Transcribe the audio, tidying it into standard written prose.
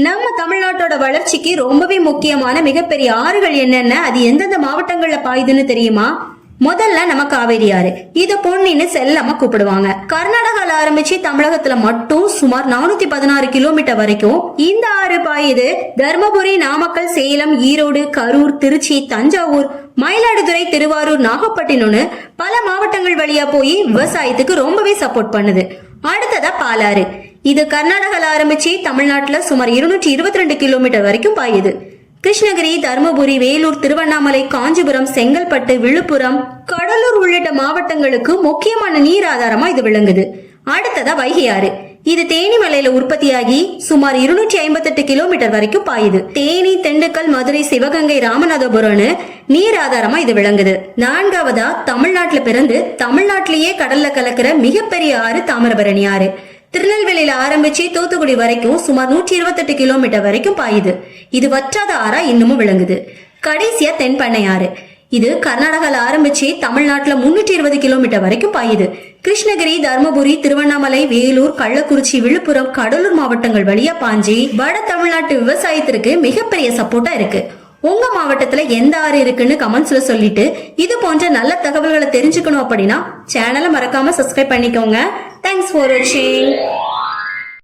நம்ம தமிழ்நாட்டோட வளர்ச்சிக்கு ரொம்பவே முக்கியமான மிகப்பெரிய ஆறுகள் என்னென்ன, அது எந்தெந்த மாவட்டங்கள்ல பாயுதுன்னு தெரியுமா? முதல்ல நம்ம காவேரி ஆறு. இத பொன்னின்னு செல்லமா கூப்பிடுவாங்க. கர்நாடகால ஆரம்பிச்சு தமிழகத்துல மட்டும் சுமார் 416 கிலோமீட்டர் வரைக்கும் இந்த ஆறு பாயுது. தர்மபுரி, நாமக்கல், சேலம், ஈரோடு, கரூர், திருச்சி, தஞ்சாவூர், மயிலாடுதுறை, திருவாரூர், நாகப்பட்டினம்னு பல மாவட்டங்கள் வழியா போய் விவசாயத்துக்கு ரொம்பவே சப்போர்ட் பண்ணுது. அடுத்ததா பாலாறு. இது கர்நாடகால ஆரம்பிச்சு தமிழ்நாட்டுல சுமார் 222 கிலோமீட்டர் வரைக்கும் பாயுது. கிருஷ்ணகிரி, தர்மபுரி, வேலூர், திருவண்ணாமலை, காஞ்சிபுரம், செங்கல்பட்டு, விழுப்புரம், கடலூர் உள்ளிட்ட மாவட்டங்களுக்கு முக்கியமான நீர் ஆதாரமா இது விளங்குது. அடுத்ததா வைகை ஆறு. இது தேனி மலையில உற்பத்தியாகி சுமார் 258 கிலோமீட்டர் வரைக்கும் பாயுது. தேனி, திண்டுக்கல், மதுரை, சிவகங்கை, ராமநாதபுரம்னு நீர் ஆதாரமா இது விளங்குது. நான்காவதா தமிழ்நாட்டுல பிறந்து தமிழ்நாட்டிலேயே கடல்ல கலக்கிற மிகப்பெரிய ஆறு தாமிரபரணி ஆறு. திருநெல்வேலியில ஆரம்பிச்சு தூத்துக்குடி வரைக்கும் சுமார் 128 கிலோமீட்டர் வரைக்கும் பாயுது. இது வற்றாத ஆறா இன்னமும் விளங்குது. கடைசியா தென்பெண்ணை ஆறு. இது கர்நாடகால ஆரம்பிச்சு தமிழ்நாட்டுல 320 கிலோமீட்டர் வரைக்கும் பாயுது. கிருஷ்ணகிரி, தர்மபுரி, திருவண்ணாமலை, வேலூர், கள்ளக்குறிச்சி, விழுப்புரம், கடலூர் மாவட்டங்கள் வழியா பாஞ்சி வட தமிழ்நாட்டு விவசாயத்திற்கு மிகப்பெரிய சப்போர்ட்டா இருக்கு. உங்க மாவட்டத்துல எந்த ஆறு இருக்குன்னு கமெண்ட்ஸ்ல சொல்லிட்டு இது போன்ற நல்ல தகவல்களை தெரிஞ்சுக்கணும் அப்படின்னா சேனலை மறக்காம சப்ஸ்கிரைப் பண்ணிக்கோங்க. தேங்க்ஸ் ஃபார் வாட்சிங்.